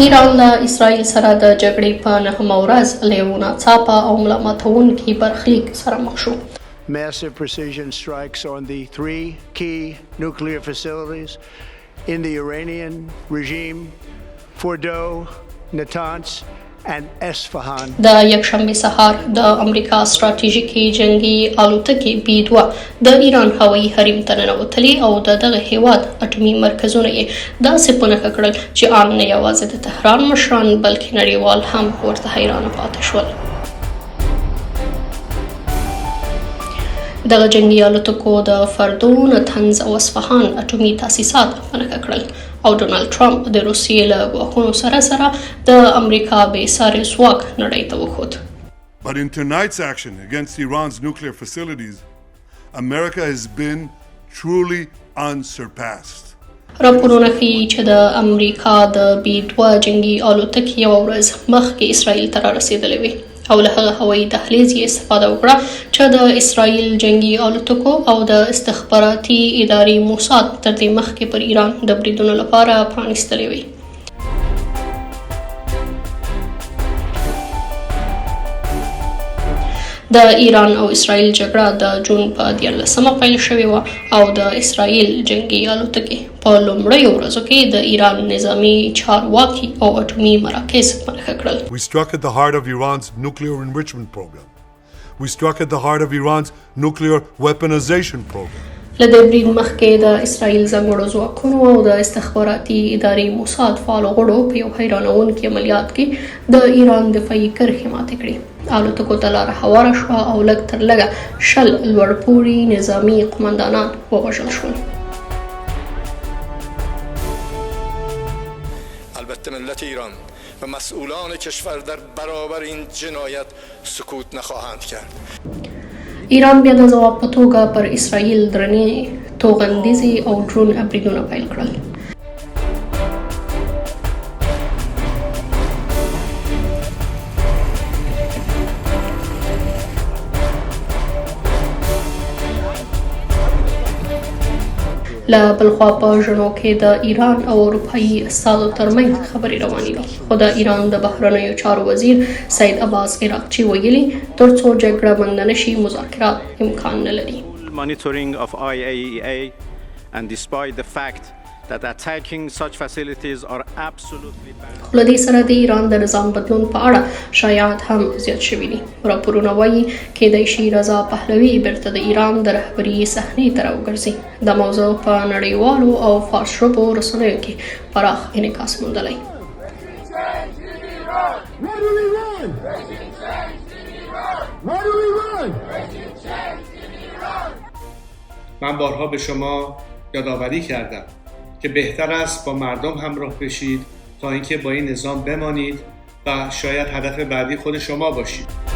ایران له اسرائیل سره د جګړې په نهمه ورځ له یو ناڅاپه او ملامتوونکي برخلیک سره مخ شو. Massive precision strikes on the three key nuclear facilities in the Iranian regime, Fordo, Natanz and Esfahan. د یکشنبې سهار د امریکا ستراتیژیکې جنګي الوتکې برید د ایران هوايي حریم ته ننوتلې او دغه هېواد اټومي مرکزونه یې داسې په نښه کړل چې ان نه یوازې د تهران مشران بلکه نړیوال هم ورته حیران پاتې شول. دغه جنګي الوتکو د فردو، نتنز او اصفهان اټومي تاسیسات په نښه کړل او ډونالد ټرمپ د روسیې له ګواښونو سره د امریکا بې ساري ځواک نړۍ ته وښود. But in tonight's action against Iran's nuclear facilities, America has been truly unsurpassed. راپورونه ښیي چې د امریکا د برید جنګي الوتکې یوه ورځ مخکې اسرائیل ته رارسېدلې وې او له هغه هوایي دهلیز یې استفاده وکړه چې د اسرائیل جنګي الوتکو او د استخباراتي ادارې موساد تر دې مخکې پر ایران د بریدونو لپاره پرانیستلې وې. د ایران او اسرائیل جګړه د جون په 14مه پیل شوې وه او د اسرائیل جنګي الوتکې په لومړیو ورځو کې د ایران نظامي چارواکي او اټومي مراکز په نښه کړل. We struck at the heart of Iran's nuclear enrichment program. We struck at the heart of Iran's nuclear weaponization program. له دې برید مخکې د اسرائیل ځانګړو ځواکونو او د استخباراتي ادارې موساد فعالو غړو په یو حیرانوونکي عملیات کې د ایران دفاعي کرښې ماتې کړې. الوتکو ته لاره هواره شوه او لږ تر لږه 10 لوړپوړي نظامي قماندانان ووژل شول. البته ملت ایران و مسئولان کشور در برابر این جنایت سکوت نخواهند کرد. ایران بیا د ځواب په توګه پر اسرائیل درنې توغندیزې او ډرون بریدونه پیل کړل. له بل خوا په ژڼو کې د ایران او اروپایي استازو ترمنځ خبرې روانې دي، خو د ایران د بهرنیو چارو وزیر سید عباس عراقچي ویلي ترڅو جګړه بنده نشي مذاکرات امکان نه لري. Monitoring of IAEA and despite the fact that attacking such facilities are absolutely banned. خو له دې سره د ایران د نظام بدلون په اړه شایعات هم زیات شوي دي. راپورونه وایي کېدای شي رضا پهلوي بیرته د ایران د رهبري صحنې ته راوګرځي. دا موضوع په نړیوالو او فارس ژبو رسنیو کې پراخ انعکاس موندلی. من بارها به شما یادآوری کردم که بهتر است با مردم همراه بشید تا اینکه با این نظام بمانید و شاید هدف بعدی خود شما باشید.